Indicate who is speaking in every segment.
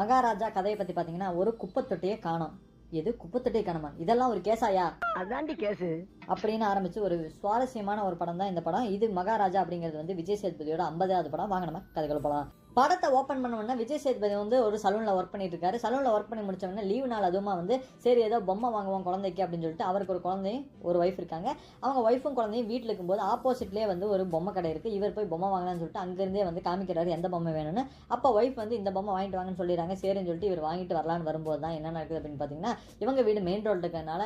Speaker 1: மகாராஜா கதையை பத்தி பாத்தீங்கன்னா ஒரு குப்பை தொட்டியை காணோம். எது குப்பை தொட்டியை காணுமா? இதெல்லாம் ஒரு கேஸாயா
Speaker 2: அதாண்டி கேஸு
Speaker 1: அப்படின்னு ஆரம்பிச்சு ஒரு சுவாரஸ்யமான ஒரு படம் தான் இந்த படம். இது மகாராஜா அப்படிங்கிறது வந்து விஜய் சேதுபதியோட 50வது படம். வாங்க நம்ம கதைக்குள்ள போலாம். படத்தை ஓப்பன் பண்ண உடனே விஜய் சேதுபதி வந்து ஒரு சலூன்ல ஒர்க் பண்ணிட்டு இருக்காரு. சலூன்ல ஒர்க் பண்ணி முடிச்ச உடனே லீவு நாள் அதுவுமா வந்து சரி ஏதோ பொம்மை வாங்குவோம் குழந்தைக்கு அப்படின்னு சொல்லிட்டு அவருக்கு ஒரு குழந்தையும் ஒரு ஒய்ஃப் இருக்காங்க. அவங்க ஒய்ஃபும் குழந்தையும் வீட்டில் இருக்கும்போது ஆப்போசிட்லேயே வந்து ஒரு பொம்மை கடை இருக்கு. இவர் போய் பொம்மை வாங்கலாம்னு சொல்லிட்டு அங்கிருந்தே வந்து காமிக்கிறாரு எந்த பொம்மை வேணும்னு. அப்போ ஒய்ஃப் வந்து இந்த பொம்மை வாங்கிட்டு வாங்கன்னு சொல்லிடுறாங்க. சரின்னு சொல்லிட்டு இவர் வாங்கிட்டு வரலான்னு வரும்போது தான் என்ன நடக்குது அப்படின்னு பார்த்தீங்கன்னா, இவங்க வீடு மெயின் ரோடு இருக்கிறதுனால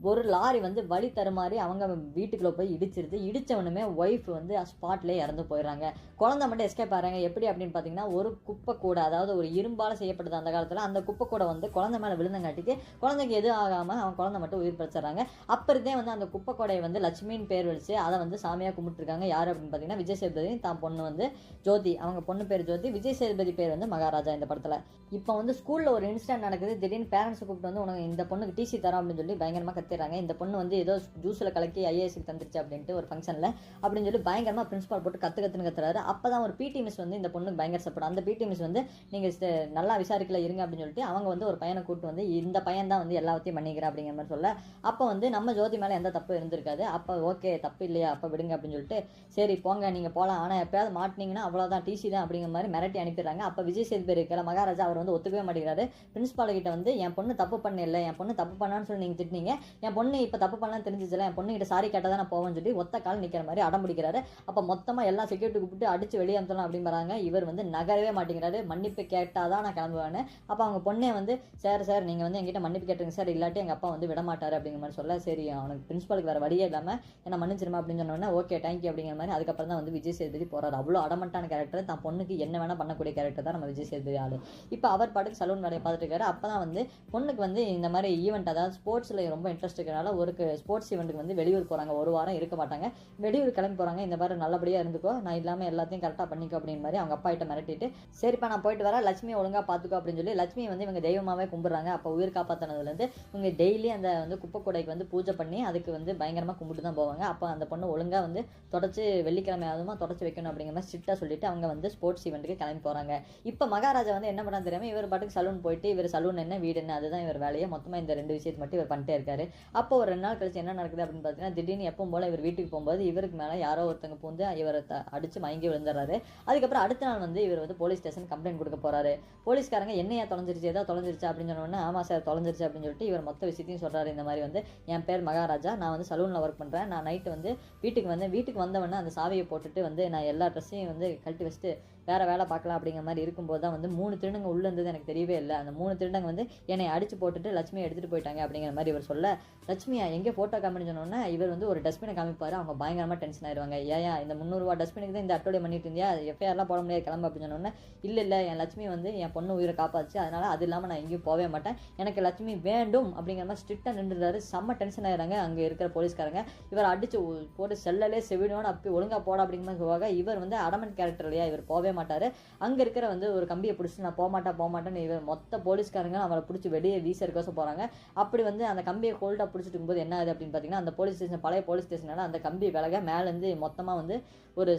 Speaker 1: ஒரு லாரி வந்து வழி தருமாறி அவங்க வீட்டுக்குள்ளே போய் இடிச்சிருது. இடித்தவனுமே ஒய்ஃப் வந்து ஸ்பாட்லேயே இறந்து போயிடுறாங்க. குழந்தை மட்டும் எஸ்கேப் ஆகிறாங்க. எப்படி அப்படின்னு பார்த்தீங்கன்னா, ஒரு குப்பை கூடை, அதாவது ஒரு இரும்பால் செய்யப்படுது அந்த காலத்தில், அந்த குப்பை கூடை வந்து குழந்தை மேலே விழுந்தங்காட்டிக்கு குழந்தைக்கு எதுவும் ஆகாமல் அவன் குழந்தை மட்டும் உயிர் பிழைச்சிடறாங்க. அப்புறதே வந்து அந்த குப்பை கூடையை வந்து லட்சுமின்னு பேர் வச்சு அதை வந்து சாமியாக கும்பிட்டுருக்காங்க. யார் அப்படின்னு பார்த்தீங்கன்னா, விஜய் சேதுபதி தான் பொண்ணு வந்து ஜோதி. அவங்க பொண்ணு பேர் ஜோதி, விஜய் சேதுபதி பேர் வந்து மகாராஜா இந்த படத்தில். இப்போ வந்து ஸ்கூலில் ஒரு இன்சிடென்ட் நடக்குது. திடீர்னு பேரண்ட்ஸை கூப்பிட்டு வந்து உனக்கு இந்த பொண்ணுக்கு டிசி தரோம் அப்படின்னு சொல்லி பயங்கரமாக கத்துறாங்க. இந்த பொண்ணு வந்து ஏதோ ஜூஸில் கலக்கி ஐஏஎஸ்க்கு தந்துருச்சு அப்படின்ட்டு ஒரு ஃபங்க்ஷனில் அப்படின்னு சொல்லி பயங்கரமாக பிரின்சிபால் போட்டு கத்துன்னு கத்துறாரு. அப்போ தான் ஒரு பிடி மிஸ் வந்து இந்த பொண்ணுக்கு பயங்கர சப்போர்ட். அந்த பிடி மிஸ் வந்து நீங்கள் நல்லா விசாரிக்கல இருங்க அப்படின்னு சொல்லிட்டு அவங்க வந்து ஒரு பையனை கூப்பிட்டு வந்து இந்த பையன் தான் வந்து எல்லாத்தையும் பண்ணிக்கிறேன் அப்படிங்கிற மாதிரி சொல்ல, அப்போ வந்து நம்ம ஜோதி மேலே எந்த தப்பு இருந்திருக்காது. அப்போ ஓகே தப்பு இல்லையா, அப்போ விடுங்க அப்படின்னு சொல்லிட்டு சரி போங்க நீங்கள் போகலாம், ஆனால் எப்பயாவது மாட்டினீங்கன்னா அவ்வளோதான் டிசி தான் அப்படிங்கிற மாதிரி மிரட்டி அனுப்பிடுறாங்க. அப்போ விஜய் சேதுபதி இருக்கிற மகாராஜா அவர் வந்து ஒத்துக்கவே மாட்டேங்கிறாரு. பிரின்சிபால் கிட்ட வந்து என் பொண்ணு தப்பு பண்ணல, என் பொண்ணு தப்பு பண்ணான்னு சொல்லி நீங்கள் திட்டினீங்க, என் பொண்ணு இப்போ தப்பு பண்ணலாம் தெரிஞ்சிச்சுல, என் பொண்ணு கிட்ட சாரி கேட்டால் தான் நான் போவேன்னு சொல்லி ஒத்த கால் நிற்கிற மாதிரி அடம் பிடிக்கிறாரு. அப்போ மொத்தமாக எல்லா செக்யூரிட்டி கூப்பிட்டு அடிச்சு வெளியே அனுப்பலாம் அப்படிங்கிறாங்க. இவர் வந்து நகரவே மாட்டேங்கிறாரு. மன்னிப்பு கேட்டால் தான் நான் கிளம்புவேன்னு. அப்போ அவங்க பொண்ணே வந்து சார் நீங்கள் வந்து என்கிட்ட மன்னிப்பு கேட்டுருங்க சார், இல்லாட்டி எங்கள் அப்பா வந்து விட மாட்டார் அப்படிங்கிற மாதிரி சொல்ல, சரி அவனுக்கு பிரின்சிபாலுக்கு வேறு வழியே இல்லாமல் என்ன மன்னிச்சிருமா அப்படின்னு சொன்னோன்னே ஓகே தேங்க்யூ அப்படிங்கிற மாதிரி அதுக்கப்புறம் தான் வந்து விஜய் சேதுபதி போகிறார். அவ்வளோ அடமட்டான கேரக்டர், தான் பொண்ணுக்கு என்ன வேணால் பண்ணக்கூடிய கேரக்டர் தான் நம்ம விஜய் சேதுபதி ஆளு. இப்போ அவர் பாட்டுக்கு சலூன் வேலையை பார்த்துட்டு இருக்காரு. அப்போ தான் வந்து பொண்ணுக்கு வந்து இந்த மாதிரி ஈவெண்ட், அதாவது ஸ்போர்ட்ஸில் ரொம்ப இன்ட்ரெஸ்ட் இருக்கிறனால ஒரு ஸ்போர்ட்ஸ் ஈவெண்ட்டுக்கு வந்து வெளியூர் போகிறாங்க. ஒரு வாரம் இருக்க மாட்டாங்க, வெளியூர் கிளம்பி போகிறாங்க. இந்த மாதிரி நல்லபடியாக இருந்துக்கோ, நான் இல்லாமல் எல்லாத்தையும் கரெக்டாக பண்ணிக்கோ அப்படின்னு மாதிரி அவங்க அப்பா கிட்ட மிரட்டிட்டு சரிப்பா நான் போயிட்டு வரேன், லட்சுமி ஒழுங்காக பார்த்துக்கோ அப்படின்னு சொல்லி லட்சுமி வந்து இவங்க தெய்வமாகவே கும்பிட்றாங்க. அப்போ உயிர் காப்பாற்றினதுலேருந்து இவங்க டெய்லி அந்த வந்து குப்பை கூடைக்கு வந்து பூஜை பண்ணி அதுக்கு வந்து பயங்கரமாக கும்பிட்டு தான் போவாங்க. அப்போ அந்த பொண்ணு ஒழுங்காக வந்து தொடச்சி வெள்ளிக்கிழமை அதுமா தொடச்சி வைக்கணும் அப்படிங்கிற மாதிரி ஸ்ட்ரிக்டாக சொல்லிட்டு அவங்க வந்து ஸ்போர்ட்ஸ் ஈவெண்ட்டுக்கு கிளம்பி போகிறாங்க. இப்போ மகாராஜா வந்து என்ன பண்ணா தெரியாமல் இவர் பாட்டுக்கு சலூன் போயிட்டு இவர் சலூன் என்ன வீடு என்ன அதுதான் இவர் வேலையை, மொத்தமாக இந்த ரெண்டு விஷயத்தை மட்டும் இவர் பண்ணிட்டே இருக்காரு. அப்போ ஒரு 2 நாள் கழிச்சு என்ன நடக்குது அப்படின்னு பார்த்தீங்கன்னா, திடீர்னு எப்பவும் போல இவர் வீட்டுக்கு போகும்போது இவருக்கு மேலே யாரோ ஒருத்தங்க பூந்து இவரை அடிச்சு மயங்கி விழுந்துடுறாரு. அதுக்கப்புறம் அடுத்த நாள் வந்து இவர் வந்து போலீஸ் ஸ்டேஷன் கம்ப்ளைண்ட் கொடுக்க போறாரு. போலீஸ்காரங்க என்னையா தொலைஞ்சிருச்சு, ஏதாவது தொலைஞ்சிருச்சா அப்படின்னு சொன்னோன்னே ஆமா சார் தொலைஞ்சிருச்சு அப்படின்னு சொல்லிட்டு இவர் மொத்த விஷயத்தையும் சொல்றாரு. இந்த மாதிரி வந்து என் பேர் மகாராஜா, நான் வந்து சலூனில் ஒர்க் பண்ணுறேன், நான் நைட்டு வந்து வீட்டுக்கு வந்தவொடனே அந்த சாவியை போட்டுட்டு வந்து நான் எல்லா ட்ரெஸ்ஸையும் வந்து கழட்டி வச்சுட்டு வேறு வேலை பார்க்கலாம் அப்படிங்கிற மாதிரி இருக்கும்போது தான் வந்து 3 திருடங்க உள்ளே இருந்தது எனக்கு தெரியவே இல்லை. அந்த 3 திருடங்க வந்து என்னை அடிச்சு போட்டுட்டு லட்சுமியை எடுத்துகிட்டு போயிட்டாங்க அப்படிங்கிற மாதிரி இவர் சொல்ல, லட்சுமியா எங்கே ஃபோட்டோ காமின்னு சொன்னோன்னே இவர் வந்து ஒரு டஸ்ட்பினை காமிப்பார். அவங்க பயங்கரமாக டென்ஷன் ஆயிடுவாங்க. ஏன் இந்த 300 ரூபா டஸ்ட்பினுக்கு தான் இந்த அட்டோடைய பண்ணிட்டு இருந்தியா, எஃப்ஐஆர்லாம் போட முடியாது கிளம்பு அப்படின்னு சொன்னோன்னே இல்லை என் லட்சுமி வந்து என் பொண்ணு உயிரை காப்பாச்சு, அதனால் அது இல்லாமல் நான் எங்கேயும் போகவே மாட்டேன், எனக்கு லட்சுமி வேண்டும் அப்படிங்கிற மாதிரி ஸ்ட்ரிக்டாக நின்றுறாரு. செம்ம டென்ஷன் ஆயிடுறாங்க அங்கே இருக்கிற போலீஸ்காரங்க. இவர் அடிச்சு போட்டு செல்லலே செவினோன்னு அப்படி ஒழுங்காக போட அப்படிங்கிற மாதிரி சொல்லுவாங்க. இவர் வந்து அடமன் கேரக்டர் இல்லையா, இவர் போகவே மாட்டார். அங்கே இருக்கிற வந்து ஒரு கம்பியை பிடிச்சி நான் போக மாட்டேன்னு இவர் மொத்த போலீஸ்காரங்க அவரை பிடிச்சி வெளியே வீசறக்கோசம் போகிறாங்க. அப்படி வந்து அந்த கம்பியை ஹோல்டாக பிடிச்சிட்டு இருக்கும்போது என்ன ஆகுது அப்படின்னு பார்த்தீங்கன்னா, அந்த போலீஸ் ஸ்டேஷன் பழைய போலீஸ் ஸ்டேஷனால அந்த கம்பி விலக மேலேருந்து மொத்தமாக வந்து ஒரு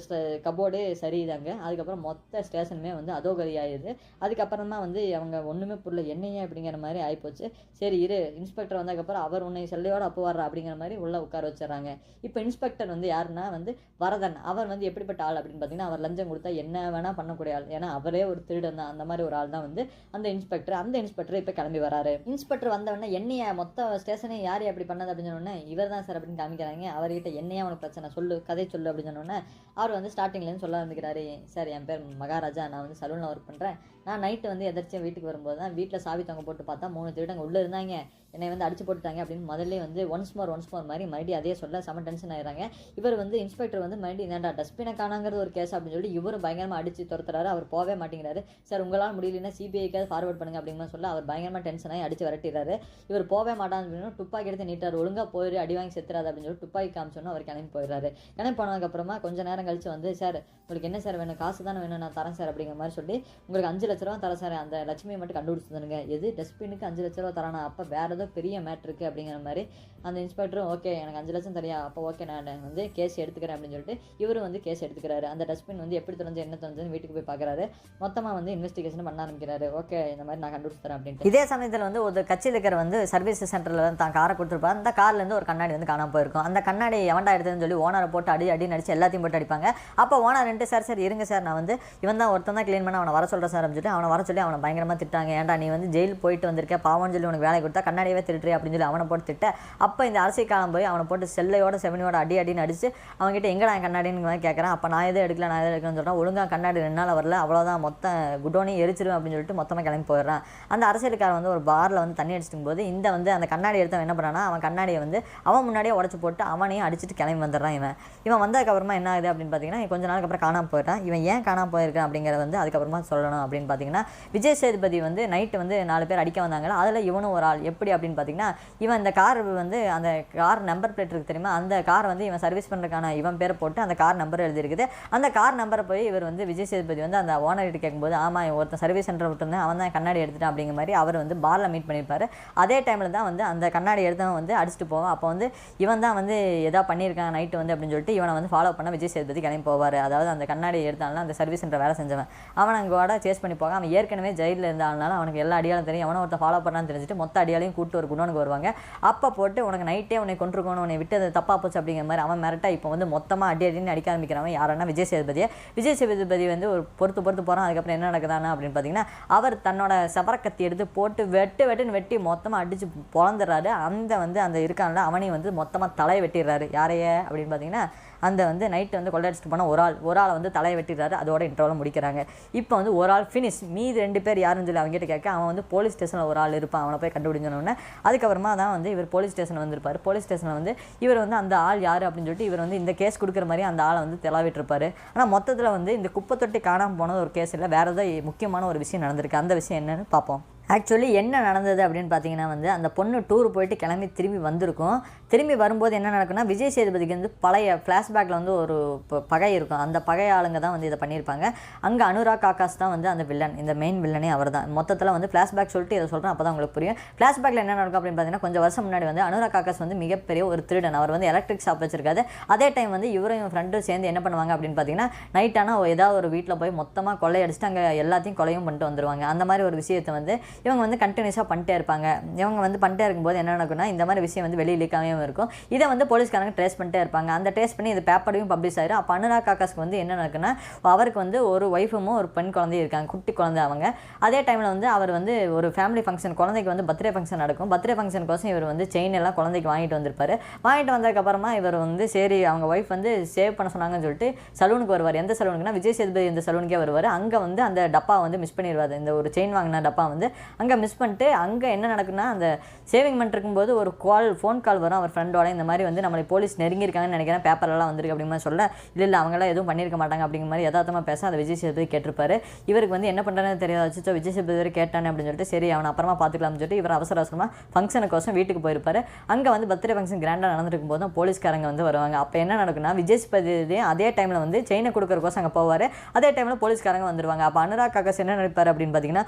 Speaker 1: கபோர்டு சரிதாங்க. அதுக்கப்புறம் மொத்த ஸ்டேஷனுமே வந்து அதோகரி ஆயிடுது. அதுக்கப்புறமா வந்து அவங்க ஒன்றுமே புரியல என்னையே அப்படிங்கிற மாதிரி ஆகிப்போச்சு. சரி இரு இன்ஸ்பெக்டர் வந்ததுக்கப்புறம் அவர் உன்னை செல்லையோடு அப்போ வர்ற அப்படிங்கிற மாதிரி உள்ளே உட்கார வச்சிடறாங்க. இப்போ இன்ஸ்பெக்டர் வந்து யாருன்னா வந்து வரதன். அவர் வந்து எப்படிப்பட்ட ஆள் அப்படின்னு பார்த்தீங்கன்னா, அவர் லஞ்சம் கொடுத்தா என்ன வேணால் பண்ணக்கூடிய ஆள், ஏன்னா அவரே ஒரு திருடன் தான். அந்த மாதிரி ஒரு ஆள் தான் வந்து அந்த இன்ஸ்பெக்டர் இப்போ கிளம்பி வராரு. இன்ஸ்பெக்டர் வந்தவொடனே என்னையா மொத்த ஸ்டேஷனே யார் அப்படி பண்ணது அப்படின்னு சொன்னோன்னே இவர் தான் சார் அப்படின்னு காமிக்கிறாங்க. அவர்கிட்ட என்னையா உனக்கு பிரச்சனை சொல்லு, கதை சொல்லு அப்படின்னு சொன்னோன்னே அவர் வந்து ஸ்டார்டிங்லேருந்து சொல்ல ஆரம்பிக்கிறாரு. சார் என் பேர் மகாராஜா, நான் வந்து சலூனில் ஒர்க் பண்ணுறேன், நான் நைட்டு வந்து எதிர்ச்சியாக வீட்டுக்கு வரும்போது தான் வீட்டில் சாவி தொங்க போட்டு பார்த்தா 3 திருடங்க உள்ளே இருந்தாங்க, என்னை வந்து அடிச்சு போட்டுட்டாங்க அப்படின்னு முதல்ல வந்து ஒன்ஸ் மோர் மாதிரி மறுபடியும் அதே சொல்ல செம டென்ஷன் ஆயிடுறாங்க. இவர் வந்து இன்ஸ்பெக்டர் வந்து மறுபடியும் என்னடா டஸ்ட்பினை காணாங்கிறது ஒரு கேஸ் அப்படின்னு சொல்லி இவரும் பயங்கரமாக அடிச்சு துரத்துறாரு. அவர் போகவே மாட்டேங்கிறாரு. சார் உங்களால் முடியலன்னா சிபிஐக்காவது ஃபார்வர்ட் பண்ணுங்க அப்படிங்கிற சொல்ல அவர் பயங்கரமாக டென்ஷன் ஆகி அடிச்சு விரட்டிடுறாரு. இவர் போகவே மாட்டான்னு அப்படின்னு துப்பாக்கி எடுத்து நீட்டார். ஒழுங்காக போயிரு அடி வாங்கி செத்துறாரு அப்படின்னு சொல்லி துப்பாக்கி காமிச்சோன்னா அவர் கிளம்பி போயிடுறாரு. கிளம்பி போனதுக்கப்புறமா கொஞ்ச நேரம் நேரம் கழிச்சு வந்து சார் உங்களுக்கு என்ன சார் வேணும், காசு தானே வேணும், நான் தரேன் சார் அப்படிங்கிற மாதிரி சொல்லி உங்களுக்கு 5 லட்ச ரூபா தரேன் சார், அந்த லட்சுமியை மட்டும் கண்டுபிடிச்சு தருங்க. எது டஸ்ட்பினுக்கு 5 லட்ச ரூபா தரானா, அப்போ வேறு ஏதோ பெரிய மேட்ரு இருக்குது அப்படிங்கிற மாதிரி அந்த இன்ஸ்பெக்டரும் ஓகே எனக்கு 5 லட்சம் தரியா, அப்போ ஓகே நான் வந்து கேஸ் எடுத்துக்கிறேன் அப்படின்னு சொல்லிட்டு இவரும் வந்து கேஸ் எடுத்துக்கிறாரு. அந்த டஸ்ட்பின் வந்து எப்படி தொலைஞ்சு என்ன தொலைஞ்சுன்னு வீட்டுக்கு போய் பார்க்குறாரு. மொத்தமாக வந்து இன்வெஸ்டிகேஷன் பண்ண ஆரம்பிக்கிறாரு. ஓகே இந்த மாதிரி நான் கண்டுபிடிச்சு தரேன் அப்படின்ட்டு. இதே சமயத்தில் வந்து ஒரு கட்சியில் இருக்கிற வந்து சர்வீஸ் சென்டரில் வந்து தான் காரை கொடுத்துருப்பாரு. அந்த கார்லேருந்து ஒரு கண்ணாடி வந்து காணாமல் போயிருக்கும். அந்த கண்ணாடி எவன்டா எடுத்ததுன்னு சொல்லி ஓனரை போட்டு அடி நடிச்சு எல்லாத்தையும் போட்டு அடிப்பாங்க. அப்போ ஓனர் ரெண்டு சார் இருங்க சார், நான் வந்து இவன் தான் ஒருத்தன் தான் க்ளீன் பண்ண அவனை வர சொல்கிறேன் சார் அப்படின்னு சொல்லிட்டு அவனை வர சொல்லி அவனை பயங்கரமாக திட்டாங்க. ஏன்டா நீ வந்து ஜெயில் போயிட்டு வந்திருக்க, பாவம்னு சொல்லி உனக்கு வேலை கொடுத்தா கண்ணாடியே திருட்டுறே அப்படின்னு சொல்லி அவனை போட்டு திட்ட. அப்போ இந்த அரசியல் காலம் போய் அவனை போட்டு செவனியோட அடின்னு அடிச்சு அவங்ககிட்ட எங்கடா கண்ணாடின்னு கேட்குறான். அப்போ நான் எதுவும் எடுக்கலன்னு சொல்கிறேன். ஒழுங்காக கண்ணாடி 2 நாள் வரல, அவ்வளோதான் மொத்தம் குடோனி எரிச்சிடும் அப்படின்னு சொல்லிட்டு மொத்தமாக கிளம்பி போயிடுறான். அந்த அரசியல்காரன் வந்து ஒரு பாரில் வந்து தண்ணி அடிச்சிட்டு போது இந்த வந்து அந்த கண்ணாடி எடுத்தவன் என்ன பண்ணானா, அவன் கண்ணாடியை வந்து அவன் முன்னாடியே உடச்சு போட்டு அவனையும் அடிச்சுட்டு கிளம்பி வந்துடுறான். இவன் வந்ததுக்கப்புறமா என்ன ஆகுது அப்படின்னு பார்த்தீங்கன்னா, கொஞ்ச நாளுக்கு அப்புறம் காணாமல் போயிட்டான். இவன் ஏன் காணாமல் போயிருக்கான் அப்படிங்கிறத வந்து அதுக்கப்புறமா சொல்லணும். அப்படின்னு பார்த்தீங்கன்னா, விஜய் சேதுபதி வந்து நைட்டு வந்து 4 பேர் அடிக்க வந்தாங்களா, அதில் இவனும் ஒரு ஆள். எப்படி அப்படின்னு பார்த்தீங்கன்னா, இவன் இந்த கார் வந்து அந்த கார் நம்பர் பிளேட் இருக்குது தெரியுமா, அந்த கார் வந்து இவன் சர்வீஸ் பண்ணுறதுக்கான இவன் பேரை போட்டு அந்த கார் நம்பர் எழுதியிருக்குது. அந்த கார் நம்பரை போய் இவர் வந்து விஜய் சேதுபதி வந்து அந்த ஓனர்கிட்ட கேட்கும்போது, ஆமாம் ஒருத்தன் சர்வீஸ் சென்டர் விட்டுருந்தேன், அவன் தான் கண்ணாடி எடுத்துட்டான் அப்படிங்கிற மாதிரி அவர் வந்து பாரில் மீட் பண்ணியிருப்பார். அதே டைமில் தான் வந்து அந்த கண்ணாடி எடுத்தவன் வந்து அடிச்சுட்டு போவான். அப்போ வந்து இவன் தான் வந்து எதாவது பண்ணியிருக்காங்க நைட்டு வந்து அப்படின்னு சொல்லிட்டு இவனை வந்து ஃபாலோ பண்ண விஜய் சேதுபதி கிளம்பி போவார். அதாவது அந்த கண்ணாடி எடுத்தாலும் அந்த சர்வீஸ் சென்டர் வேலை செஞ்சவன் அவன் அங்கே கூட சேஸ் பண்ணி போக, அவன் ஏற்கனவே ஜெயிலில் இருந்தாலும் அவனுக்கு எல்லா அடியாலும் தெரியும். அவனை ஒருத்தர் ஃபாலோ பண்ணான்னு தெரிஞ்சுட்டு மொத்த அடியாலையும் கூட்டு ஒரு குடோனுக்கு வருவாங்க. அப்போ போட்டு உனக்கு நைட்டே உன்னை கொண்டிருக்கணும், உன்னை விட்டு அது தப்பாக போச்சு அப்படிங்கிற மாதிரி அவன் மிரட்டா இப்போ வந்து மொத்தமாக அடின்னு அடிக்க ஆரம்பிக்கிறவன் யாருன்னா விஜய் சேதுபதி வந்து ஒரு பொறுத்து போகிறான். அதுக்கப்புறம் என்ன நடக்குதானா அப்படின்னு பார்த்தீங்கன்னா, அவர் தன்னோட சபரக்கத்தி எடுத்து போட்டு வெட்டுன்னு வெட்டி மொத்தமாக அடித்து பொழந்துடுறாரு. அந்த இருக்கான்ல அவனையும் வந்து மொத்தமாக தலையை வெட்டிடுறாரு. யாரையே அப்படின்னு பார்த்தீங்கன்னா, அந்த வந்து நைட்டு வந்து கொள்ளடிச்சிட்டு போனால் ஒரு ஆளை வந்து தலையை வெட்டிடுறாரு. அதோட இன்டர்வலும் முடிக்கிறாங்க. இப்போ வந்து ஒரு ஆள் ஃபினிஷ், மீது 2 பேர் யாருன்னு சொல்லி அவங்ககிட்ட கேட்க, அவன் வந்து போலீஸ் ஸ்டேஷனில் ஒரு ஆள் இருப்பான். அவனை போய் கண்டுபிடிஞ்சோன்னே அதுக்கப்புறமா தான் வந்து இவர் போலீஸ் ஸ்டேஷன் வந்திருப்பார். போலீஸ் ஸ்டேஷனில் வந்து இவர் வந்து அந்த ஆள் யார் அப்படின்னு சொல்லிட்டு இவர் வந்து இந்த கேஸ் கொடுக்குற மாதிரி அந்த ஆளை வந்து தெளாவிட்டிருப்பார். ஆனால் மொத்தத்தில் வந்து இந்த குப்பை தொட்டி காணாமல் போனது ஒரு கேஸ் இல்லை, வேறு ஏதோ முக்கியமான ஒரு விஷயம் நடந்திருக்கு. அந்த விஷயம் என்னன்னு பார்ப்போம். ஆக்சுவலி என்ன நடந்தது அப்படின்னு பார்த்தீங்கன்னா வந்து அந்த பொண்ணு டூர் போயிட்டு கிளம்பி திரும்பி வந்திருக்கும். திரும்பி வரும்போது என்ன நடக்குன்னா, விஜய் சேதுபதிக்கு வந்து பழைய ஃப்ளாஷ்பேக்கில் வந்து ஒரு பகை இருக்கும். அந்த பகை ஆளுங்க தான் வந்து இதை பண்ணியிருப்பாங்க. அங்கே அனுராக் ஆகாஷ் தான் வந்து அந்த வில்லன், இந்த மெயின் வில்லனே அவர் தான். மொத்தத்தில் வந்து ஃப்ளாஷ்பேக் சொல்லிட்டு இதை சொல்கிறேன், அப்போ தான் உங்களுக்கு புரியும். ஃப்ளாஷ்பேக்கில் என்ன நடக்கும் அப்படின்னு பார்த்தீங்கன்னா, கொஞ்சம் வருஷம் முன்னாடி வந்து அனுராக் ஆகாஷ் வந்து மிகப்பெரிய ஒரு திருடன். அவர் வந்து எலக்ட்ரிக் ஷாப் வச்சிருக்காரு. அதே டைம் வந்து இவரும் ஃப்ரெண்டும் சேர்ந்து என்ன பண்ணுவாங்க அப்படின்னு பார்த்தீங்கன்னா, நைட்டானா ஏதாவது ஒரு வீட்டில் போய் மொத்தமாக கொள்ளையடிச்சிட்டு அங்கே எல்லாத்தையும் கொலையும் பண்ணிட்டு வந்துடுவாங்க. அந்த மாதிரி ஒரு விஷயத்தை வந்து இவங்க வந்து கண்டினியூஸாக பண்ணிட்டே இருப்பாங்க. இவங்க வந்து பண்ணிட்டே இருக்கும்போது என்ன நடக்கும்னா, இந்த மாதிரி விஷயம் வந்து வெளியே லீக்காகவும் இருக்கும். இதை வந்து போலீஸ்காரங்க ட்ரேஸ் பண்ணிட்டே இருப்பாங்க. அந்த ட்ரேஸ் பண்ணி இது பேப்பரையும் பப்ளிஷ் ஆயிரும். அப்போ அனுராக் ஆகாஷ்க்கு வந்து என்ன நடக்குன்னா, அவருக்கு வந்து ஒரு ஒய்ஃபும் ஒரு பெண் குழந்தையும் இருக்காங்க, குட்டி குழந்தை அவங்க. அதே டைமில் வந்து அவர் வந்து ஒரு ஃபேமிலி ஃபங்க்ஷன், குழந்தைக்கு வந்து பர்த்டே ஃபங்க்ஷன் நடக்கும். பர்த்டே ஃபங்க்ஷனுக்கோசம் இவர் வந்து செயின் எல்லாம் குழந்தைக்கு வாங்கிட்டு வந்திருப்பாரு. வாங்கிட்டு வந்ததுக்கப்புறமா இவர் வந்து சரி அவங்க ஒய்ஃப் வந்து சேவ் பண்ண சொன்னாங்கன்னு சொல்லிட்டு சலூனுக்கு வருவார். எந்த சலூனுக்குன்னா விஜய் சேதுபதி இந்த சலூனுக்கே வருவார். அங்கே வந்து அந்த டப்பா வந்து மிஸ் பண்ணிடுவார். இந்த ஒரு செயின் வாங்கின டப்பா வந்து அங்கே மிஸ் பண்ணிட்டு அங்கே என்ன நடக்குன்னா, அந்த சேவிங் பண்ணிருக்கும்போது ஒரு ஃபோன் கால் வரும் அவர் ஃப்ரெண்டோட. இந்த மாதிரி வந்து நம்மளை போலீஸ் நெருங்கியிருக்காங்கன்னு நினைக்கிறேன், பேப்பர்லாம் வந்திருக்கு அப்படிங்கிற மாதிரி சொல்ல, இல்லை அவங்களாம் எதுவும் பண்ணியிருக்க மாட்டாங்க அப்படிங்கிற மாதிரி யதார்த்தமாக பேச அதை விஜய் சேதுபதி கேட்டிருப்பாரு. இவருக்கு வந்து என்ன பண்ணுறதுன்னு தெரியாது. விஜய் சேதுபதி கேட்டானே அப்படின்னு சொல்லிட்டு சரி அவனை அப்புறமா பார்த்துக்கலாம்னு சொல்லிட்டு இவர் அவசரமாக ஃபங்க்ஷனுக்கோசம் வீட்டுக்கு போயிருப்பாரு. அங்கே வந்து பர்த்டே ஃபங்க்ஷன் கிராண்டாக நடந்துருக்கும் போது தான் போலீஸ்காரங்க வந்து வருவாங்க. அப்போ என்ன நடக்குன்னா, விஜய் சேதுபதி அதே டைமில் வந்து செயினை கொடுக்குறக்கோசம் அங்கே போவார். அதே டைமில் போலீஸ்காரங்க வந்துருவாங்க. அப்போ அனுராக் ஆகாஷ் என்ன நினைப்பார் அப்படின்னு பார்த்தீங்கன்னா,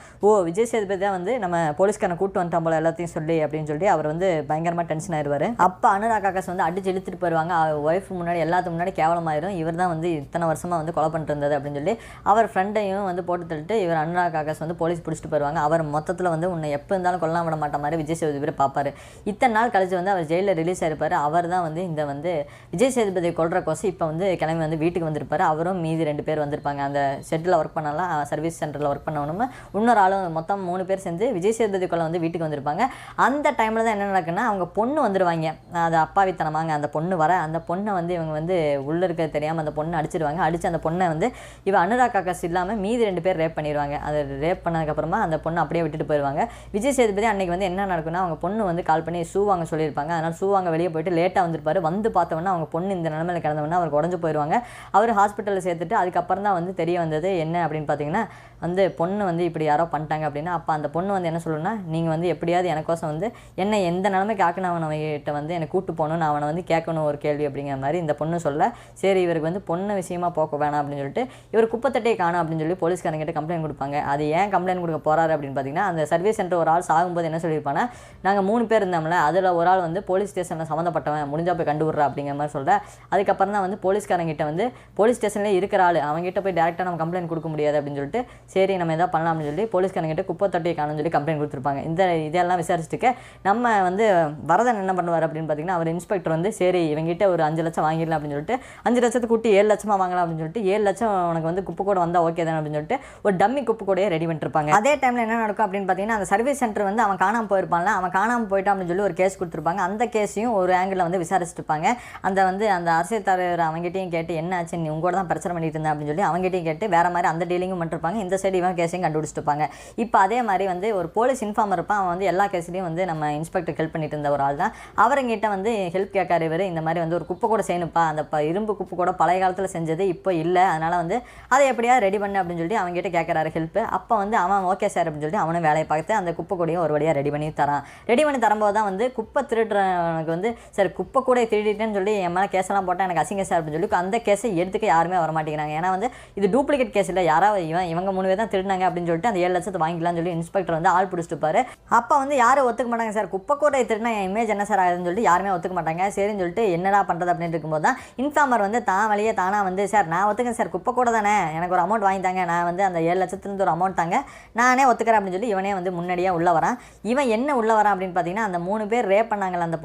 Speaker 1: விஜய் சேதுபதி தான் வந்து நம்ம போலீஸ்காரனை கூட்டு வந்துட்டான் போல எல்லாத்தையும் சொல்லி அப்படின்னு சொல்லி அவர் வந்து பயங்கரமாக டென்ஷன் ஆயிடுவார். அப்போ அனுராக் ஆகாஷ் வந்து அடிச்சு இழுத்துட்டு போயிடுவாங்க. ஒய்ஃப் முன்னாடி எல்லாத்துக்கு முன்னாடி கேவலமாயிரும். இவர் தான் வந்து இத்தனை வருஷமாக வந்து கொலை பண்ணிட்டு இருந்தது அப்படின்னு சொல்லி அவர் ஃப்ரெண்டையும் வந்து போட்டு தள்ளிட்டு இவர் அனுராக் ஆகாஷ் வந்து போலீஸ் பிடிச்சிட்டு போயிடுவாங்க. அவர் மொத்தத்தில் வந்து உன்னை எப்போ இருந்தாலும் கொல்லாம் விட மாட்ட மாதிரி விஜய் சேதுபதி பார்ப்பார். இத்தனை நாள் கழிச்சு வந்து அவர் ஜெயிலில் ரிலீஸ் ஆயிருப்பார். அவர் தான் வந்து இந்த வந்து விஜய் சேதுபதி கொல்ற கோசம் இப்போ வந்து கிளம்பி வந்து வீட்டுக்கு வந்திருப்பார். அவரும் மீதி 2 பேர் வந்திருப்பாங்க. அந்த செட்டில் ஒர்க் பண்ணலாம், சர்வீஸ் சென்டரில் ஒர்க் பண்ணணும்னு இன்னொரு ஆளும் மொத்தம் 3 பேர் சேர்ந்து விஜய் சேதுபதி கொலை வந்து வீட்டுக்கு வந்திருப்பாங்க. அந்த டைமில் தான் என்ன நடக்குன்னா, அவங்க பொண்ணு வந்துடுவாங்க. அது அப்பாவித்தனமாங்க. அந்த பொண்ணு வர அந்த பொண்ணை வந்து இவங்க வந்து உள்ளே இருக்க தெரியாமல் அந்த பொண்ணை அடிச்சிடுவாங்க. அடித்து அந்த பொண்ணை வந்து இவ அனுராக் ஆகாஷ் இல்லாமல் மீதி 2 பேர் ரேப் பண்ணிடுவாங்க. அதை ரேப் பண்ணதுக்கப்புறமா அந்த பொண்ணை அப்படியே விட்டுட்டு போயிடுவாங்க. விஜய் சேதுபதி அன்றைக்கி வந்து என்ன நடக்குன்னா, அவங்க பொண்ணு வந்து கால் பண்ணி ஷூ வாங்க சொல்லியிருப்பாங்க. அதனால் ஷூ வாங்க வெளியே போயிட்டு லேட்டாக வந்திருப்பாரு. வந்து பார்த்தோன்னா அவங்க பொண்ணு இந்த நிலமையில் கிடந்தவொன்னா அவருக்கு உடஞ்சு போயிடுவாங்க. அவர் ஹாஸ்பிட்டலில் சேர்த்துட்டு அதுக்கப்புறம் தான் வந்து தெரிய வந்தது என்ன அப்படின்னு பார்த்தீங்கன்னா, வந்து பொண்ணு வந்து இப்படி யாரோ பண்ணிட்டாங்க அப்படின்னா. அப்போ அந்த அந்த பொண்ணு வந்து என்ன சொல்லணும்னா, நீங்கள் வந்து எப்படியாவது எனக்கோசம் வந்து என்னை எந்த நிலைமைக்கு ஆக்கினவன்கிட்ட வந்து என்னை கூட்டு போகணும், நான் அவனை வந்து கேட்கணும் ஒரு கேள்வி அப்படிங்கிற மாதிரி இந்த பொண்ணு சொல்ல, சரி இவருக்கு வந்து பொண்ணு விஷயமா போக்க வேணாம் அப்படின்னு சொல்லிட்டு இவர் குப்பத்தட்டையை காணும் அப்படின்னு சொல்லி போலீஸ்காரங்கிட்ட கம்ப்ளைண்ட் கொடுப்பாங்க. அது ஏன் கம்ப்ளைண்ட் கொடுக்க போகிறாரு அப்படின்னு பார்த்தீங்கன்னா, அந்த சர்வீஸ் சென்டர் ஒரு ஆள் சாகும்போது என்ன சொல்லியிருப்பாங்கன்னா, நாங்கள் 3 பேர் இருந்தோம்ல, அதில் ஒரு ஆள் வந்து போலீஸ் ஸ்டேஷனில் சம்மந்தப்பட்டவன், முடிஞ்சா போய் கண்டுவிட்றா அப்படிங்கிற மாதிரி சொல்கிறேன். அதுக்கப்புறம் தான் வந்து போலீஸ்காரங்கிட்ட வந்து போலீஸ் ஸ்டேஷன்லேயே இருக்கிற ஆள் அவங்ககிட்ட போய் டேரெக்டாக நம்ம கம்ப்ளைண்ட் கொடுக்க முடியாது அப்படின்னு சொல்லிட்டு, சரி நம்ம எதாவது பண்ணலாம் அப்படின்னு சொல்லி போலீஸ்காரங்கிட்ட குப்பத்தட்டையை காணும்னு சொல்லி கம்ப்ளைண்ட் கொடுத்துருப்பாங்க. இதெல்லாம் விசாரிச்சுட்டு நம்ம வந்து வரதன் என்ன பண்ணுவார் அப்படின்னு பார்த்தீங்கன்னா, அவர் இன்ஸ்பெக்டர் வந்து சரி இவங்ககிட்ட ஒரு 5 லட்சம் வாங்கிடலாம் அப்படின்னு சொல்லிட்டு 5 லட்சத்துக்கு கூட்டி 7 லட்சமாக வாங்கலாம் அப்படின்னு சொல்லிட்டு 7 லட்சம் உனக்கு வந்து குப்பை கூட வந்தால் ஓகே தானே அப்படின்னு சொல்லிட்டு ஒரு டம்மி குப்பை கூடையே ரெடி பண்ணிருப்பாங்க. அதே டைமில் என்ன நடக்கும் அப்படின்னு பார்த்தீங்கன்னா, அந்த சர்வீஸ் சென்டர் வந்து அவன் காணாமல் போயிருப்பான்ல, அவன் காணாமல் போயிட்டான் அப்படின்னு சொல்லி ஒரு கேஸ் கொடுத்துருப்பாங்க. அந்த கேஸையும் ஒரு ஆங்கிளில் வந்து விசாரிச்சுட்டுருப்பாங்க. அந்த அரசியல் தலைவர் அவங்ககிட்டையும் கேட்டு என்ன ஆச்சு, நீ உங்களோட தான் பிரச்சனை பண்ணிட்டு இருந்தேன் அப்படின்னு சொல்லி அவங்ககிட்டையும் கேட்டு வேற மாதிரி அந்த டீலிங்கும் பண்ணிருப்பாங்க. இந்த சைடு இவன் கேஸையும் கண்டுபிடிச்சிருப்பாங்க. இப்போ அதே மாதிரி வந்து ஒரு போலீஸ் இன்ஃபார்மர் இருப்பான், அவன் வந்து எல்லா கேஸ்லையும் வந்து நம்ம இன்ஸ்பெக்டர் ஹெல்ப் பண்ணிட்டு இருந்த ஒரு ஆள் தான். அவர்கிட்ட வந்து ஹெல்ப் கேட்காரு இவர், இந்த மாதிரி வந்து ஒரு குப்பை கூட செய்யணுப்பா, அந்த இரும்பு குப்பை கூட பழைய காலத்தில் செஞ்சது இப்போ இல்லை, அதனால் வந்து அதை எப்படியா ரெடி பண்ணு அப்படின்னு சொல்லிட்டு அவங்ககிட்ட கேட்குறாரு ஹெல்ப். அப்போ வந்து அவன் ஓகே சார் அப்படின்னு சொல்லிட்டு அவனும் வேலையை பார்த்து அந்த குப்பை கூடையும் ஒரு வழியாக ரெடி பண்ணி தரான். ரெடி பண்ணி தரும்போது தான் வந்து குப்பை திருடுறவனுக்கு வந்து சரி குப்பை கூட திருடிட்டேன்னு சொல்லி என் மேலே கேஸெல்லாம் போட்டால் எனக்கு அசிங்க சார் அப்படின்னு சொல்லி அந்த கேஸை எடுத்துக்க யாருமே வர மாட்டேங்கிறாங்க. ஏன்னா வந்து இது டூப்ளிகேட் கேஸ் இல்லை, யாராவது இவங்க 3 பேர் தான் திருடினாங்க அப்படின்னு சொல்லிட்டு அந்த 7 லட்சத்தை வாங்கிக்கலாம்னு சொல்லி இன்ஸ்பெக்டர் வந்து ஆள் பிடிச்சிட்டுப்பாரு. அப்போ வந்து யாரும் ஒத்துக்க மாட்டாங்க, சார் குப்பை கூட திருடினா என் இமேஜ் என்ன சார் ஆகுதுன்னு சொல்லிட்டு யாருமே ஒத்துக்க மாட்டாங்க. சரின்னு சொல்லிட்டு என்னடா பண்ணுறது அப்படின்னு இருக்கும்போது தான் இன்ஃபார்மர் வந்து தான் வழியே தானா வந்து சார் நான் ஒத்துக்கேன் சார் குப்பை கூட தானே, எனக்கு ஒரு அமௌண்ட் வாங்கி தாங்க, நான் வந்து அந்த 7 லட்சத்துலேருந்து ஒரு அமௌண்ட் தாங்க, நானே ஒத்துக்கிறேன் அப்படின்னு சொல்லி இவனே வந்து முன்னாடியே உள்ளே வரான். இவன் என்ன உள்ளே வரான் அப்படின்னு பார்த்தீங்கன்னா, அந்த 3 பேர் ரேப் பண்ணாங்கல்ல அந்த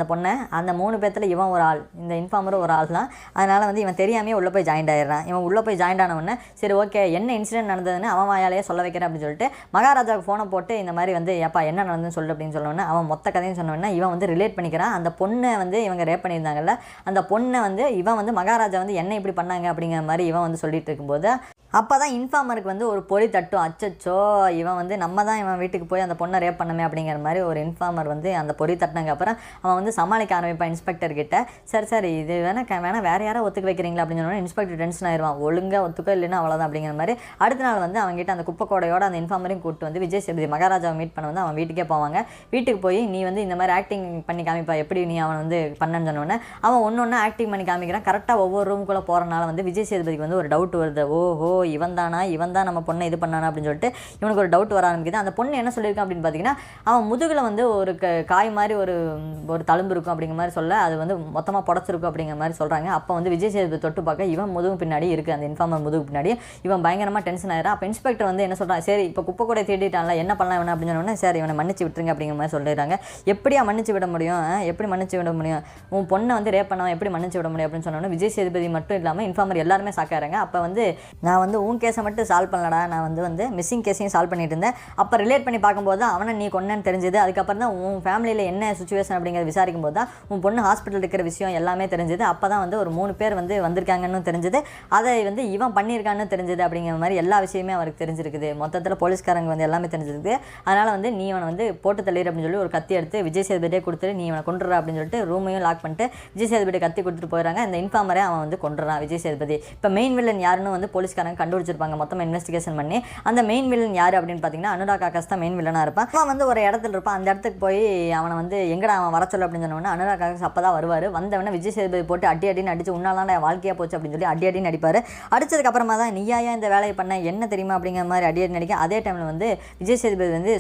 Speaker 1: பொண்ணை, அந்த 3 பேர்த்தில் இவன் ஒரு ஆள், இந்த இன்ஃபார்மரும் ஒரு ஆள் தான். அதனால் வந்து இவன் தெரியாமே உள்ளே போய் ஜாயின்ட் ஆயிடுறான். இவன் உள்ளே போய் ஜாயின்ட் ஆனவொடனே சரி ஓகே என்ன இன்சிடென்ட் நடந்ததுன்னு அவன் வாயாலேயே சொல்ல வைக்கிறேன் அப்படின்னு சொல்லிட்டு மகாராஜாவுக்கு ஃபோனை போட்டு இந்த மாதிரி வந்து ஏப்பா என்ன நடந்ததுன்னு சொல்லு அப்படின்னு சொன்னோன்னே அவன் மொத்த கதையும் சொன்னோன்னே இவன் வந்து ரிலேட் பண்ணிக்கிறான். அந்த பொண்ணை வந்து இவங்க ரேப் பண்ணியிருந்தாங்கல்ல, அந்த பொண்ணை வந்து இவன் வந்து மகாராஜா வந்து என்ன இப்படி பண்ணாங்க அப்படிங்கிற மாதிரி இவன் வந்து சொல்லிட்டு இருக்கும்போது அப்போ தான் இன்ஃபார்மருக்கு வந்து ஒரு பொறி தட்டும், அச்சச்சோ இவன் வந்து நம்ம தான் இவன் வீட்டுக்கு போய் அந்த பொண்ணை ரேப் பண்ணமே அப்படிங்கிற மாதிரி ஒரு இன்ஃபார்மர் வந்து அந்த பொறி தட்டினங்க அப்புறம் அவன் வந்து சமாளிக்க ஆரம்பிப்பான் இன்ஸ்பெக்டர் கிட்ட. சரி இது வேணா வேறு யாரோ ஒத்துக்க வைக்கிறீங்களா அப்படின்னு சொன்னோன்னா இன்ஸ்பெக்டர் டென்ஷன் ஆயிடுவான், ஒழுங்காக ஒத்துக்க இல்லைன்னா அவ்வளோதான் அப்படிங்கிற மாதிரி. அடுத்த நாள் வந்து அவங்ககிட்ட அந்த குப்பை கோடையோட அந்த இன்ஃபார்மரையும் கூப்பிட்டு வந்து விஜய் சேதுபதி மகாராஜாவை மீட் பண்ண வந்து அவன் வீட்டுக்கே போவாங்க. வீட்டுக்கு போய் நீ வந்து இந்த மாதிரி ஆக்டிங் பண்ணி காமிப்பா, எப்படி நீ அவன் வந்து பண்ணன்னு சொன்னோன்னே அவன் ஒன்று ஆக்டிங் பண்ணி காமிக்கிறான். கரெக்டாக ஒவ்வொரு ரூமுக்குள்ளே போகிறனால வந்து விஜய் சேதுபதிக்கு வந்து ஒரு டவுட் வருது, ஓஹோ இவன் தான் நம்ம பொண்ணை இது பண்ணானா அப்படின்னு சொல்லிட்டு இவனுக்கு ஒரு டவுட் வர ஆரம்பிக்குது. அந்த பொண்ணு என்ன சொல்லியிருக்கான் அப்படின்னு பார்த்தீங்கன்னா, அவன் முதுகில் வந்து ஒரு காய் மாதிரி ஒரு தழும்பு இருக்கும் அப்படிங்கிற மாதிரி சொல்ல, அது வந்து மொத்தமாக புடச்சிருக்கும் அப்படிங்கிற மாதிரி சொல்கிறாங்க. அப்போ வந்து விஜய் சேதுபதி தொட்டு பார்க்க இவன் முதுகு பின்னாடி இருக்குது, அந்த இன்ஃபார்மர் முதுகு பின்னாடி. இவன் பயங்கரமாக டென்ஷன் ஆயிடுறான். அப்போ இன்ஸ்பெக்டர் வந்து என்ன சொல்கிறான், சரி இப்போ குப்பை கூட தேடிட்டான்ல என்ன பண்ணலாம் இவனை அப்படின்னு சொன்னோன்னே சரி இவனை மன்னிச்சு விட்டுருங்க அப்படிங்கிற மாதிரி சொல்லிடுறாங்க. எப்படியா மன்னிச்சு விட முடியும், எப்படி மன்னிச்சு விட முடியும், உன் பொண்ணை வந்து ரேப் பண்ணவன் எப்படி மன்னிச்சு விட முடியும் அப்படின்னு சொன்னோன்னே விஜய் சேதுபதி மட்டும் இல்லாமல் இன்ஃபார்மர் எல்லாருமே சாக்காராங்க. அப்போ வந்து நான் வந்து உன் கேஸை மட்டும் சால்வ் பண்ணலடா, நான் வந்து மிஸ்ஸிங் கேஸையும் சால்வ் பண்ணிட்டு இருந்தேன். அப்போ ரிலேட் பண்ணி பார்க்கும்போது தான் அவனை நீ கொன்னன்னு தெரிஞ்சது. அதுக்கப்புறம் தான் உன் ஃபேமிலியில் என்ன சுச்சுவேஷன் அப்படிங்கிறத விசாரிக்கும் போது தான் உன் பொண்ணு ஹாஸ்பிட்டல் இருக்கிற விஷயம் எல்லாமே தெரிஞ்சது. அப்போ தான் வந்து ஒரு 3 பேர் வந்து வந்திருக்காங்கன்னு தெரிஞ்சது, அதை வந்து இவன் பண்ணியிருக்கான்னு தெரிஞ்சது அப்படிங்கிற மாதிரி எல்லா விஷயமே அவருக்கு தெரிஞ்சிருக்குது. மொத்தத்தில் போலீஸ்காரங்க வந்து எல்லாமே தெரிஞ்சிருக்கு. அதனால் வந்து நீ இவனை வந்து போட்டு தள்ளிடு அப்படின்னு சொல்லி ஒரு கத்தி எடுத்து விஜய் சேதுபதியே கொடுத்துட்டு நீ இவனை கொண்டுறா அப்படின்னு சொல்லிட்டு ரூமையும் லாக் பண்ணிட்டு விஜய் சேதுபதி கத்தி கொடுத்துட்டு போயிடறாங்க. இந்த இன்ஃபார்மரே அவன் வந்து கொண்டுறான் விஜய் சேதுபதி. இப்போ மெயின் வில்லன் யாருன்னு வந்து போலீஸ்காரங்க கண்டுபிடிச்சிருப்பாங்க மொத்தமாக இன்வெஸ்டிகேஷன் பண்ணி. அந்த மெயின் வில்லன் யார் அப்படின்னு பார்த்தீங்கன்னா அனுராக் ஆகாஷ் தான் மெயின் வில்லனாக இருப்பான். அவன் வந்து ஒரு இடத்துல இருப்பான். அந்த இடத்துக்கு போய் அவனை வந்து எங்கடா அவன் வர சொல்ல அப்படின்னு சொன்னோன்னா அனுராக் ஆகாஷ் அப்போ தான் வருவார். வந்தவொடனே விஜய் சேதுபதி போட்டு அடின்னு அடிச்சு உன்னாலாம் வாழ்க்கையாக போச்சு அப்படின்னு சொல்லி அடின்னு அடிப்பார். அடிச்சதுக்கு அப்புறமா தான் நீயா இந்த வேலையை பண்ண என்ன தெரியுமா அப்படிங்கிற மாதிரி அடின்னு அடிக்க. அதே டைமில் வந்து விஜய் சேதுபதி வந்து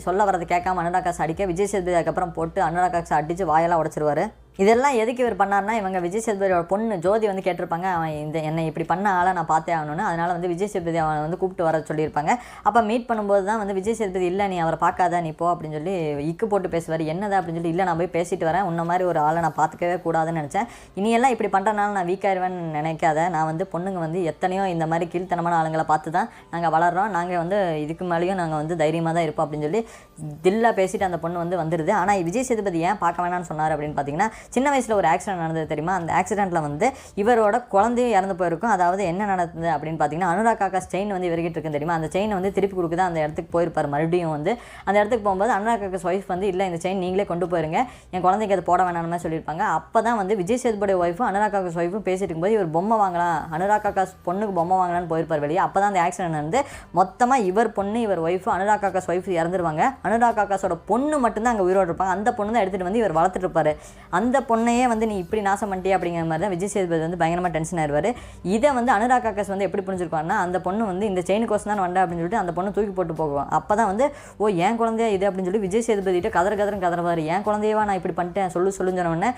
Speaker 1: சொல்ல வரதை கேட்காம அனுராக் ஆகாஷ் அடிக்க விஜய் சேதுபதி அதுக்கப்புறம் போட்டு அனுராக் ஆகாஷ் அடித்து வாயெல்லாம் உடைச்சிருவார். இதெல்லாம் எதுக்கு இவர் பண்ணார்னா இவங்க விஜய் சேதுபதியோட பொண்ணு ஜோதி வந்து கேட்டிருப்பாங்க, அவன் என்னை இப்படி பண்ண ஆளை நான் பார்த்தே ஆகணும்னு. அதனால் வந்து விஜய் சேதுபதி அவனை வந்து கூப்பிட்டு வர சொல்லியிருப்பாங்க. அப்போ மீட் பண்ணும்போது தான் வந்து விஜய் சேதுபதி இல்லை நீ அவரை பார்க்காத நீ போ அப்படின்னு சொல்லி இக்கு போட்டு பேசுவார். என்னதா அப்படின்னு சொல்லி இல்லை நான் போய் பேசிட்டு வரேன், உன்ன மாதிரி ஒரு ஆளை நான் பார்த்துக்கவே கூடாதுன்னு நினச்சேன். இனியெல்லாம் இப்படி பண்ணுறனால நான் வீக்காயிருவேன்னு நினைக்காத. நான் வந்து பொண்ணுங்க வந்து எத்தனையோ இந்த மாதிரி கீழ்த்தனமான ஆளுங்களை பார்த்து தான் நாங்கள் வளர்கிறோம், நாங்கள் வந்து இதுக்கு மேலேயும் நாங்கள் வந்து தைரியமாக தான் இருப்போம் அப்படின்னு சொல்லி தில்லாக பேசிட்டு அந்த பொண்ணு வந்து வந்துடுது. ஆனால் விஜய் சேதுபதி ஏன் பார்க்க வேணான்னு சொன்னார் அப்படின்னு பார்த்தீங்கன்னா சின்ன வயசில் ஒரு ஆக்சிடென்ட் நடந்தது தெரியுமா, அந்த ஆக்சிடென்ட்டில் வந்து இவரோட குழந்தையும் இறந்து போயிருக்கும். அதாவது என்ன நடந்தது அப்படின்னு பார்த்தீங்கன்னா, அனுராக் ஆகாஷ் செயின் வந்து இவர்கிட்ட இருக்கு தெரியுமா, அந்த செயினை வந்து திருப்பி கொடுக்குது. அந்த இடத்துக்கு போயிருப்பார் மறுபடியும் வந்து. அந்த இடத்துக்கு போகும்போது அனுராக் ஆகாஷ் ஒய்ஃப் வந்து இல்லை இந்த செயின் நீங்களே கொண்டு போயிருங்க, என் குழந்தைக்கு அது போட வேணாம்னு சொல்லியிருப்பாங்க. அப்போ தான் வந்து விஜய் சேதுபதி ஒய்ஃபும் அனுராக் ஆகாஷ் ஒய்ஃபும் பேசிட்டு இருக்கும்போது இவர் பொம்மை வாங்கலாம், அனுராக் ஆகாஷ் பொண்ணுக்கு பொம்மை வாங்கலான்னு போயிருப்பார் வெளியே. அப்போ தான் அந்த ஆக்சிடென்ட் வந்து மொத்தமாக இவர் பொண்ணு இவர் ஒய்ஃபு அனுராக் ஆகாஷ் ஒய்ஃப் இறந்துருவாங்க. அனுராக் ஆகாஷோட பொண்ணு மட்டும்தான் அங்கே உயிரோடு இருப்பாங்க. அந்த பொண்ணு தான் எடுத்துகிட்டு வந்து இவர் வளர்த்துட்டு இருப்பார். அந்த பொண்ணையே வந்து நீ இப்படி நாசம் பண்ணிட்டே அப்படிங்கிற மாதிரி தான் விஜய் சேதுபதி வந்து பயங்கரமாக டென்ஷன் ஆயிடுவார். இதை வந்து அனுராக் ஆகாஷ் வந்து எப்படி புரிஞ்சிருப்பாருன்னா, அந்த பொண்ணு வந்து இந்த செயினுக்கோசம் தான் வந்தா அப்படின்னு சொல்லிட்டு அந்த பொண்ணு தூக்கி போட்டு போகுவான். அப்போ தான் வந்து ஓ என் குழந்தையா இது அப்படின்னு சொல்லி விஜய் சேதுபதிகிட்ட கதறவார். என் குழந்தையவா நான் இப்படி பண்ணிட்டேன் சொல்லுன்னு சொன்னவொடனே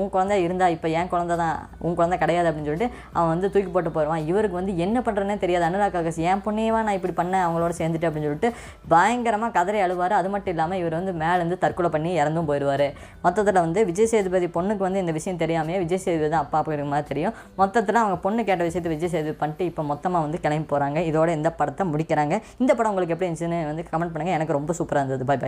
Speaker 1: உன் குழந்தை இருந்தா இப்போ என் குழந்தை தான், உன் குழந்தை கிடையாது அப்படின்னு சொல்லிட்டு அவன் வந்து தூக்கி போட்டு போயிடுவான். இவருக்கு வந்து என்ன பண்ணுறதுனே தெரியாது. அனுராக் ஆகாஷ் என் பொண்ணையவா நான் இப்படி பண்ணேன் அவங்களோட சேர்ந்துட்டு அப்படின்னு சொல்லிட்டு பயங்கரமாக கதறி அழுவார். அது மட்டும் இல்லாமல் இவர் வந்து மேலேருந்து தற்கொலை பண்ணி இறந்தும் போயிடுவார். மொத்தத்தில் வந்து விஜய் சேதுபதி பொண்ணுக்கு வந்து இந்த விஷயம் தெரியாமையே விஜய் சேதுபதி தான் அப்பா அப்படிங்கிற மாதிரி தெரியும். மொத்தத்தில் அவங்க பொண்ணு கேட்ட விஷயத்தை விஜய் சேதுபதி பண்ணிட்டு இப்போ மொத்தமாக வந்து கிளம்பி போகிறாங்க. இதோட இந்த படத்தை முடிக்கிறாங்க. இந்த படம் உங்களுக்கு எப்படி இருந்துச்சுன்னு வந்து கமெண்ட் பண்ணுங்கள். எனக்கு ரொம்ப சூப்பராக இருந்தது. பை.